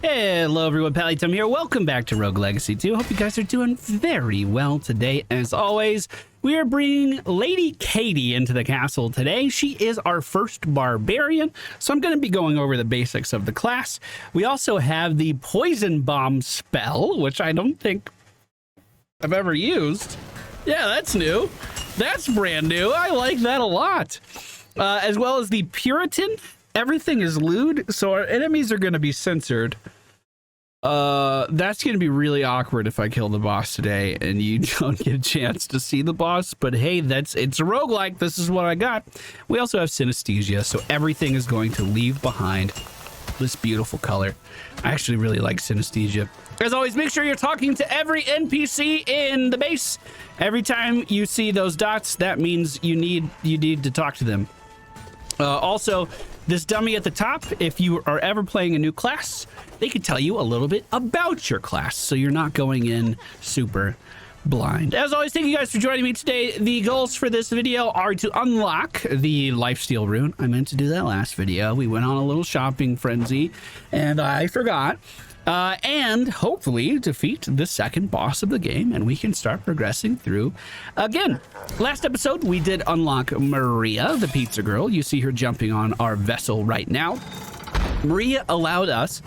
Hello everyone, MFPallytime here. Welcome back to Rogue Legacy 2. Hope you guys are doing very well today. As always, we are bringing Lady Katie into the castle today. She is our first barbarian, so I'm going to be going over the basics of the class. We also have the poison bomb spell, which I don't think I've ever used. Yeah, that's new. That's brand new. I like that a lot. As well as the Puritan. Everything is lewd, so our enemies are going to be censored. That's going to be really awkward if I kill the boss today and you don't get a chance to see the boss. But hey, it's a roguelike. This is what I got. We also have synesthesia, so everything is going to leave behind this beautiful color. I actually really like synesthesia. As always, make sure you're talking to every NPC in the base. Every time you see those dots, that means you need to talk to them. Also, this dummy at the top, if you are ever playing a new class, they can tell you a little bit about your class, so you're not going in super blind. As always, thank you guys for joining me today. The goals for this video are to unlock the lifesteal rune. I meant to do that last video. We went on a little shopping frenzy, and I forgot. And hopefully defeat the second boss of the game, and we can start progressing through again. Last episode, we did unlock Maria, the pizza girl. You see her jumping on our vessel right now. Maria allowed us,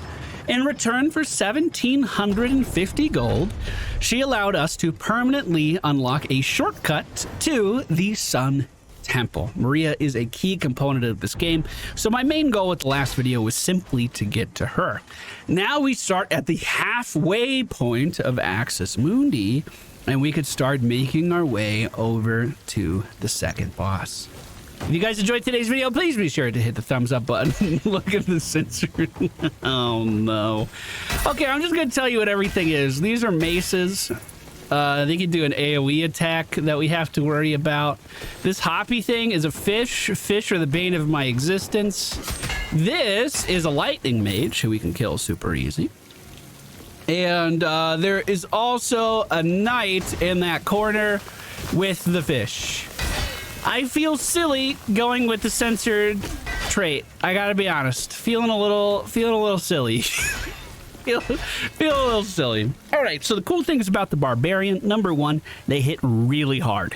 in return for 1,750 gold, she allowed us to permanently unlock a shortcut to the Sun Temple. Maria is a key component of this game, so my main goal with the last video was simply to get to her. Now we start at the halfway point of Axis Mundi, and we could start making our way over to the second boss. If you guys enjoyed today's video, please be sure to hit the thumbs up button. Look at the sensor. Oh no. Okay, I'm just gonna tell you what everything is. These are maces. They can do an AoE attack that we have to worry about. This hoppy thing is a fish. Fish are the bane of my existence. This is a lightning mage who we can kill super easy. And there is also a knight in that corner with the fish. I feel silly going with the censored trait. I gotta be honest. Feeling a little silly. Feel a little silly. All right, so the cool things about the barbarian, number one, they hit really hard.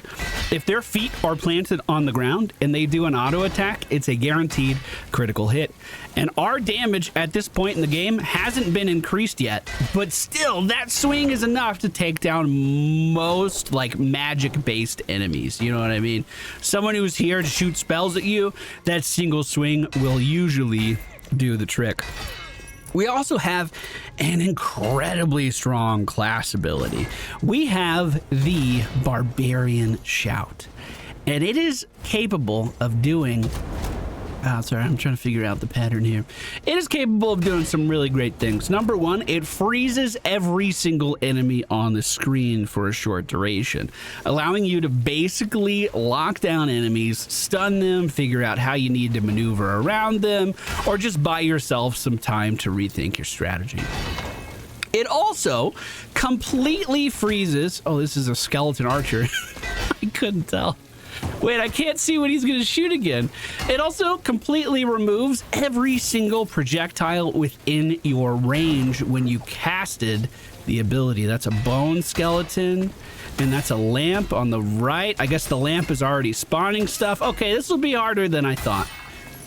If their feet are planted on the ground and they do an auto attack, it's a guaranteed critical hit. And our damage at this point in the game hasn't been increased yet, but still that swing is enough to take down most like magic based enemies. You know what I mean? Someone who's here to shoot spells at you, that single swing will usually do the trick. We also have an incredibly strong class ability. We have the Barbarian Shout, and it is capable of doing... sorry, I'm trying to figure out the pattern here. It is capable of doing some really great things. Number one, it freezes every single enemy on the screen for a short duration, allowing you to basically lock down enemies, stun them, figure out how you need to maneuver around them, or just buy yourself some time to rethink your strategy. It also completely freezes... Oh, this is a skeleton archer. I couldn't tell. Wait, I can't see when he's going to shoot again. It also completely removes every single projectile within your range when you casted the ability. That's a bone skeleton, and that's a lamp on the right. I guess the lamp is already spawning stuff. Okay, this will be harder than I thought.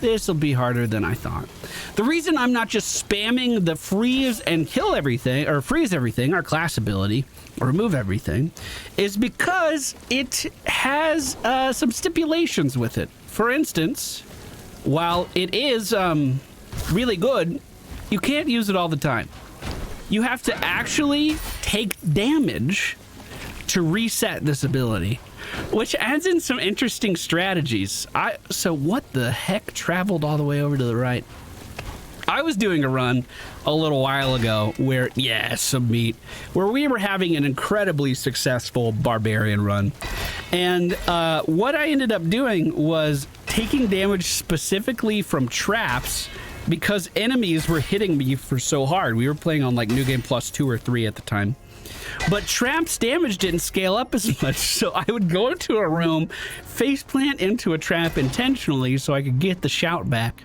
This will be harder than I thought. The reason I'm not just spamming the freeze and kill everything, or freeze everything, our class ability, or remove everything, is because it has some stipulations with it. For instance, while it is really good, you can't use it all the time. You have to actually take damage to reset this ability, which adds in some interesting strategies. So what the heck traveled all the way over to the right? I was doing a run a little while ago where, yeah, some meat, where we were having an incredibly successful barbarian run. And what I ended up doing was taking damage specifically from traps because enemies were hitting me for so hard. We were playing on like New Game Plus 2 or 3 at the time. But traps damage didn't scale up as much, so I would go into a room, faceplant into a trap intentionally so I could get the shout back.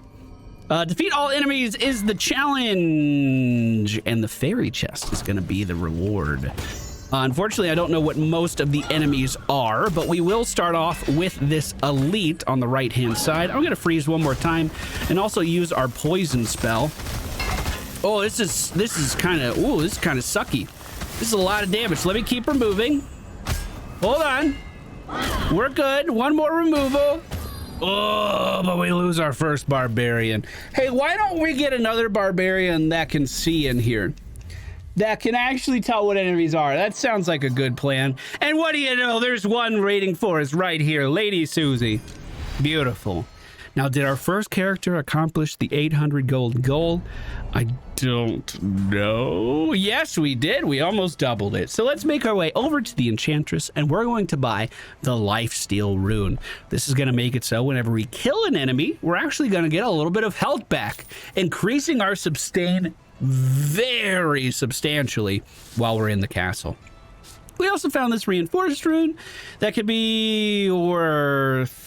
Defeat all enemies is the challenge. damage, and the fairy chest is going to be the reward. Unfortunately, I don't know what most of the enemies are, but we will start off with this elite on the right-hand side. I'm going to freeze one more time and also use our poison spell. Oh, this is kind of sucky. This is a lot of damage. Let me keep removing. Hold on. We're good. One more removal. Oh, but we lose our first barbarian. Hey, why don't we get another barbarian that can see in here? That can actually tell what enemies are. That sounds like a good plan. And what do you know? There's one waiting for us right here. Lady Susie. Beautiful. Now, did our first character accomplish the 800 gold goal? I don't know. Yes, we did. We almost doubled it. So let's make our way over to the Enchantress, and we're going to buy the Lifesteal rune. This is going to make it so whenever we kill an enemy, we're actually going to get a little bit of health back, increasing our sustain very substantially while we're in the castle. We also found this reinforced rune that could be worth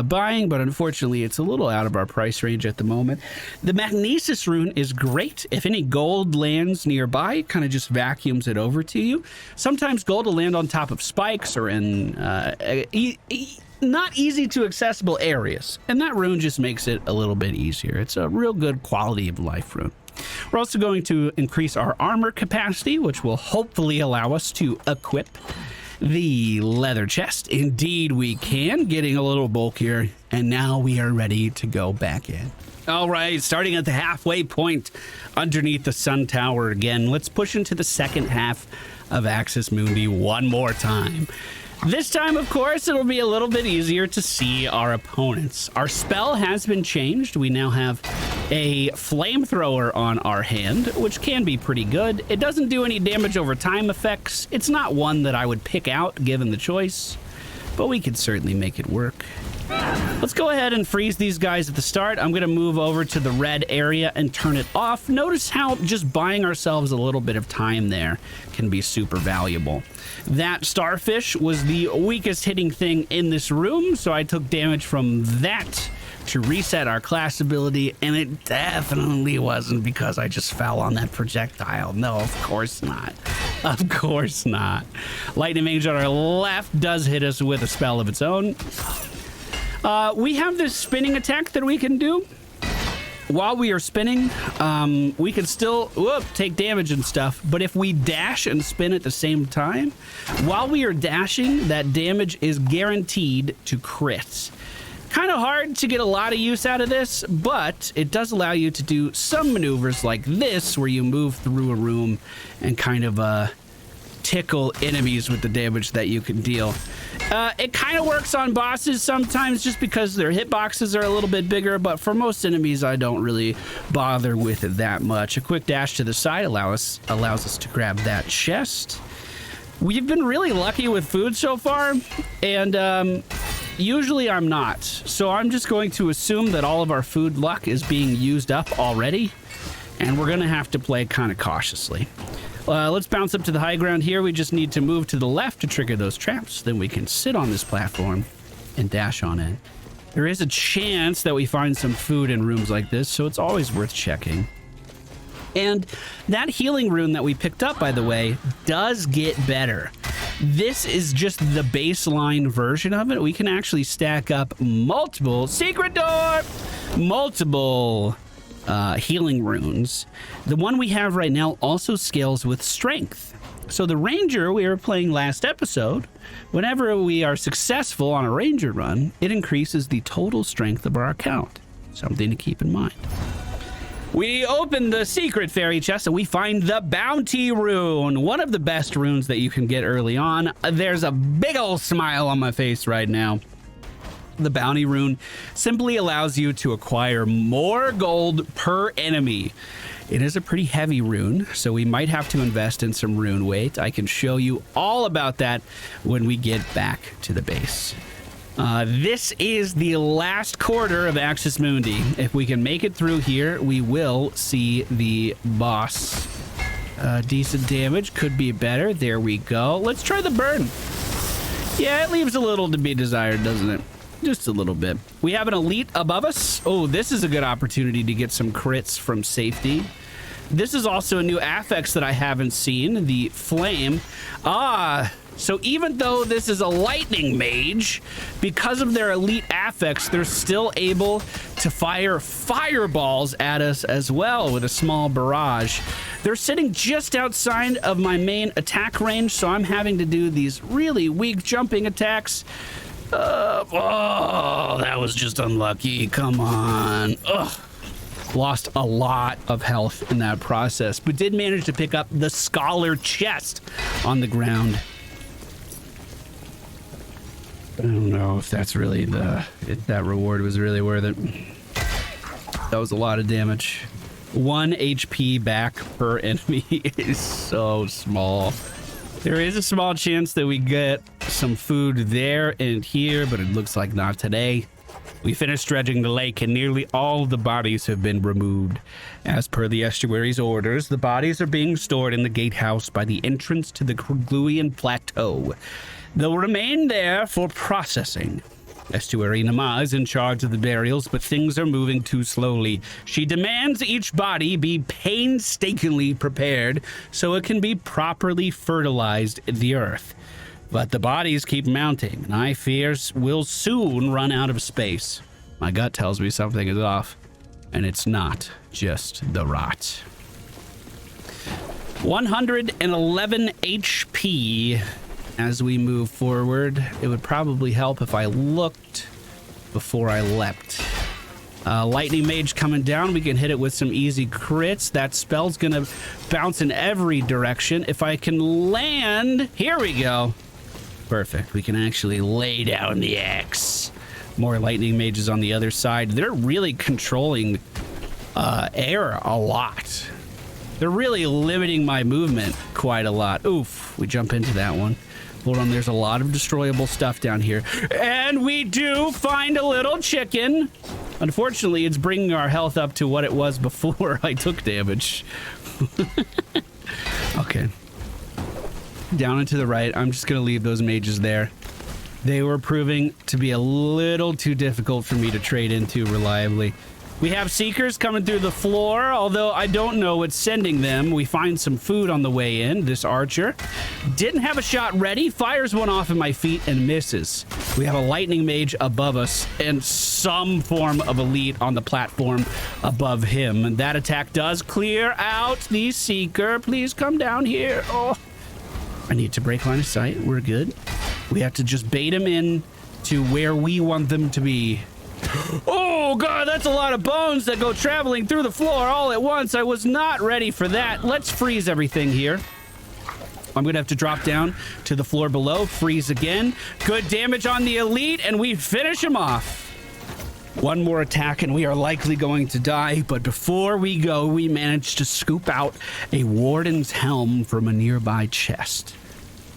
buying, but unfortunately it's a little out of our price range at the moment. The magnesis rune is great. If any gold lands nearby, it kind of just vacuums it over to you. Sometimes gold will land on top of spikes or in not easy to accessible areas, and that rune just makes it a little bit easier. It's a real good quality of life rune. We're also going to increase our armor capacity, which will hopefully allow us to equip the leather chest. Indeed we can, getting a little bulkier, and now we are ready to go back in. All right, starting at the halfway point underneath the sun tower again, let's push into the second half of Axis Mundi one more time. This time, of course, it'll be a little bit easier to see our opponents. Our spell has been changed. We now have a flamethrower on our hand, which can be pretty good. It doesn't do any damage over time effects. It's not one that I would pick out given the choice, but we could certainly make it work. Let's go ahead and freeze these guys at the start. I'm going to move over to the red area and turn it off. Notice how just buying ourselves a little bit of time there can be super valuable. That starfish was the weakest hitting thing in this room, so I took damage from that to reset our class ability, and it definitely wasn't because I just fell on that projectile. No, of course not. Of course not. Lightning Mage on our left does hit us with a spell of its own. We have this spinning attack that we can do. While we are spinning, we can still take damage and stuff, but if we dash and spin at the same time, while we are dashing, that damage is guaranteed to crit. Kind of hard to get a lot of use out of this, but it does allow you to do some maneuvers like this, where you move through a room and kind of tickle enemies with the damage that you can deal. It kind of works on bosses sometimes just because their hitboxes are a little bit bigger, but for most enemies I don't really bother with it that much. A quick dash to the side allows us to grab that chest. We've been really lucky with food so far, and usually I'm not, so I'm just going to assume that all of our food luck is being used up already, and we're gonna have to play kind of cautiously. Let's bounce up to the high ground here. We just need to move to the left to trigger those traps. Then we can sit on this platform and dash on it. There is a chance that we find some food in rooms like this, so it's always worth checking. And that healing rune that we picked up, by the way, does get better. This is just the baseline version of it. We can actually stack up multiple secret door, multiple healing runes. The one we have right now also scales with strength. So the ranger we were playing last episode, whenever we are successful on a ranger run, it increases the total strength of our account. Something to keep in mind. We open the secret fairy chest and we find the bounty rune, one of the best runes that you can get early on. There's a big old smile on my face right now. The bounty rune simply allows you to acquire more gold per enemy. It is a pretty heavy rune, so we might have to invest in some rune weight. I can show you all about that when we get back to the base. This is the last quarter of Axis Mundi. If we can make it through here, we will see the boss. Decent damage, could be better. There we go. Let's try the burn. Yeah, it leaves a little to be desired, doesn't it? Just a little bit. We have an elite above us. Oh, this is a good opportunity to get some crits from safety. This is also a new affix that I haven't seen, the flame. So even though this is a lightning mage, because of their elite affix, they're still able to fire fireballs at us as well with a small barrage. They're sitting just outside of my main attack range, so I'm having to do these really weak jumping attacks. Oh, that was just unlucky. Come on. Ugh. Lost a lot of health in that process, but did manage to pick up the scholar chest on the ground. I don't know if that's really if that reward was really worth it. That was a lot of damage. 1 HP back per enemy is so small. There is a small chance that we get some food there and here, but it looks like not today. We finished dredging the lake and nearly all of the bodies have been removed. As per the estuary's orders, the bodies are being stored in the gatehouse by the entrance to the Krugluian Plateau. They'll remain there for processing. Estuary Nama is in charge of the burials, but things are moving too slowly. She demands each body be painstakingly prepared so it can be properly fertilized in the earth. But the bodies keep mounting, and I fear we'll soon run out of space. My gut tells me something is off, and it's not just the rot. 111 HP. As we move forward, it would probably help if I looked before I leapt. Lightning mage coming down. We can hit it with some easy crits. That spell's gonna bounce in every direction. If I can land, here we go. Perfect. We can actually lay down the axe. More lightning mages on the other side. They're really controlling air a lot. They're really limiting my movement quite a lot. Oof, we jump into that one. Hold on, there's a lot of destroyable stuff down here. And we do find a little chicken. Unfortunately, it's bringing our health up to what it was before I took damage. Okay. Down and to the right, I'm just going to leave those mages there. They were proving to be a little too difficult for me to trade into reliably. We have seekers coming through the floor, although I don't know what's sending them. We find some food on the way in. This archer didn't have a shot ready, fires one off at my feet and misses. We have a lightning mage above us and some form of elite on the platform above him. And that attack does clear out the seeker. Please come down here. Oh, I need to break line of sight. We're good. We have to just bait him in to where we want them to be. Oh god, that's a lot of bones that go traveling through the floor all at once. I was not ready for that. Let's freeze everything here. I'm gonna have to drop down to the floor below, freeze again. Good damage on the elite, and we finish him off. One more attack and we are likely going to die, but before we go, we managed to scoop out a warden's helm from a nearby chest.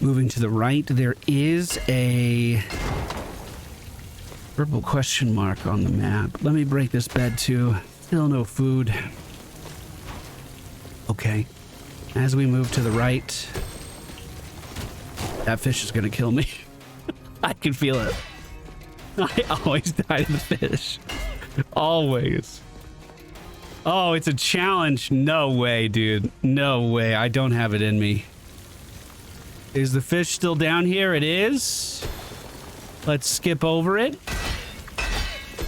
Moving to the right, there is a purple question mark on the map. Let me break this bed too. Still no food. Okay. As we move to the right, that fish is gonna kill me. I can feel it. I always die to the fish. Always. Oh, it's a challenge. No way, dude. No way. I don't have it in me. Is the fish still down here? It is. Let's skip over it.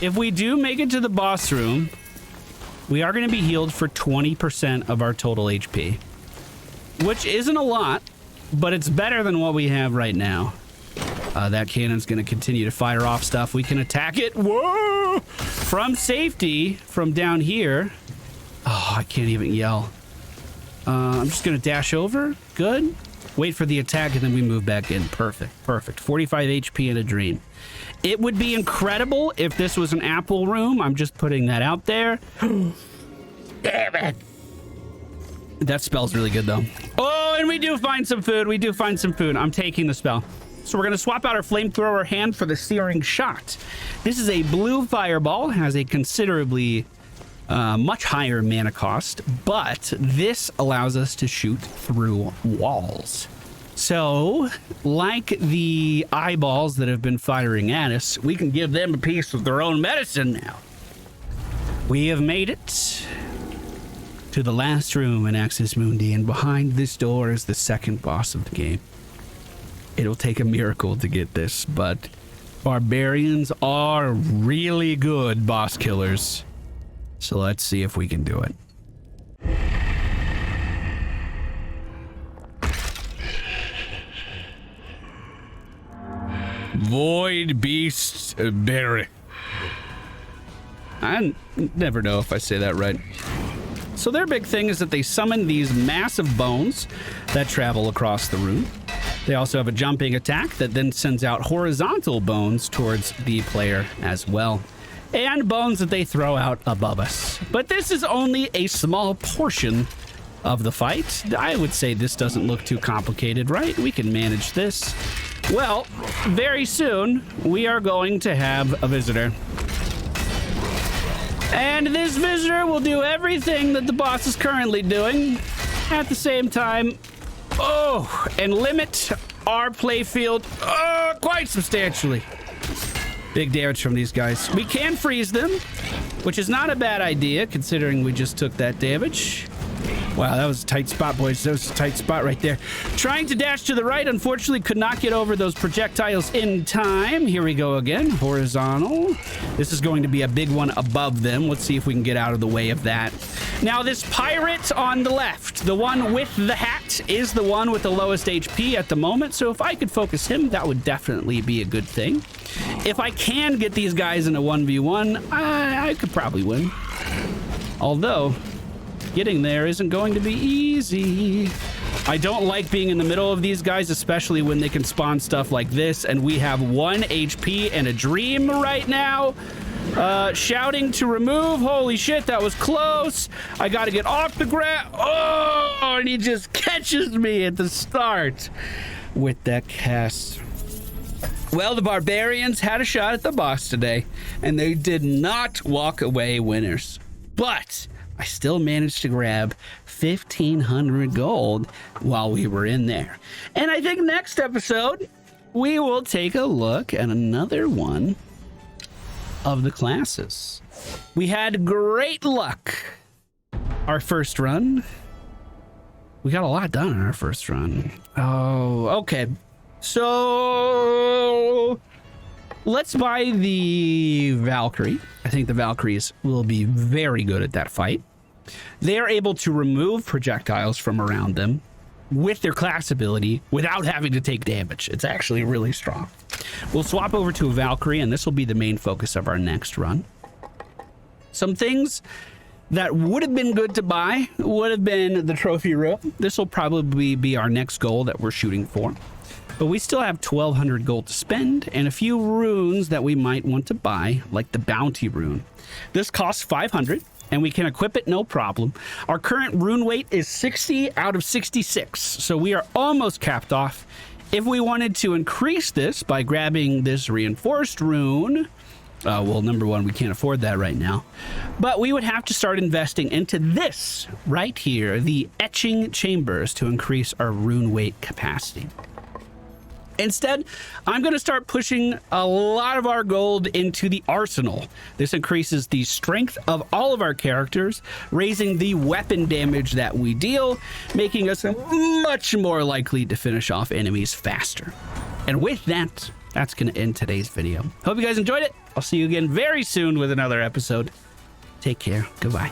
If we do make it to the boss room, we are going to be healed for 20% of our total HP, which isn't a lot, but it's better than what we have right now. That cannon's going to continue to fire off stuff. We can attack it. Whoa! From safety, from down here. Oh, I can't even yell. I'm just going to dash over. Good. Wait for the attack, and then we move back in. Perfect. Perfect. 45 HP in a dream. It would be incredible if this was an apple room. I'm just putting that out there. Damn it. That spell's really good, though. Oh, and we do find some food. We do find some food. I'm taking the spell. So we're going to swap out our flamethrower hand for the searing shot. This is a blue fireball. Has a considerably much higher mana cost, but this allows us to shoot through walls. So, like the eyeballs that have been firing at us, we can give them a piece of their own medicine now. We have made it to the last room in Access Mundi, and behind this door is the second boss of the game. It'll take a miracle to get this, but barbarians are really good boss killers. So let's see if we can do it. Void Beast Berry. I never know if I say that right. So their big thing is that they summon these massive bones that travel across the room. They also have a jumping attack that then sends out horizontal bones towards the player as well, and bones that they throw out above us. But this is only a small portion of the fight. I would say this doesn't look too complicated, right? We can manage this. Well, very soon we are going to have a visitor. And this visitor will do everything that the boss is currently doing at the same time. Oh, and limit our playfield quite substantially. Big damage from these guys. We can freeze them, which is not a bad idea considering we just took that damage. Wow, that was a tight spot, boys. That was a tight spot right there. Trying to dash to the right, unfortunately could not get over those projectiles in time. Here we go again, horizontal. This is going to be a big one above them. Let's see if we can get out of the way of that. Now, this pirate on the left, the one with the hat, is the one with the lowest HP at the moment. So if I could focus him, that would definitely be a good thing. If I can get these guys in a 1v1, I could probably win. Although, getting there isn't going to be easy. I don't like being in the middle of these guys, especially when they can spawn stuff like this, and we have 1 HP and a dream right now. Shouting to remove. Holy shit, that was close. I gotta get off the ground. Oh, and he just catches me at the start with that cast. Well, the barbarians had a shot at the boss today, and they did not walk away winners. But I still managed to grab 1,500 gold while we were in there. And I think next episode, we will take a look at another one of the classes. We had great luck our first run. We got a lot done in our first run. Oh, okay. So let's buy the Valkyrie. I think the Valkyries will be very good at that fight. They are able to remove projectiles from around them with their class ability without having to take damage. It's actually really strong. We'll swap over to a Valkyrie, and this will be the main focus of our next run. Some things that would have been good to buy would have been the trophy room. This will probably be our next goal that we're shooting for. But we still have 1,200 gold to spend and a few runes that we might want to buy, like the bounty rune. This costs 500, and we can equip it no problem. Our current rune weight is 60 out of 66, so we are almost capped off. If we wanted to increase this by grabbing this reinforced rune, well, number one, we can't afford that right now, but we would have to start investing into this right here, the etching chambers, to increase our rune weight capacity. Instead, I'm going to start pushing a lot of our gold into the arsenal. This increases the strength of all of our characters, raising the weapon damage that we deal, making us much more likely to finish off enemies faster. And with that, that's going to end today's video. Hope you guys enjoyed it. I'll see you again very soon with another episode. Take care. Goodbye.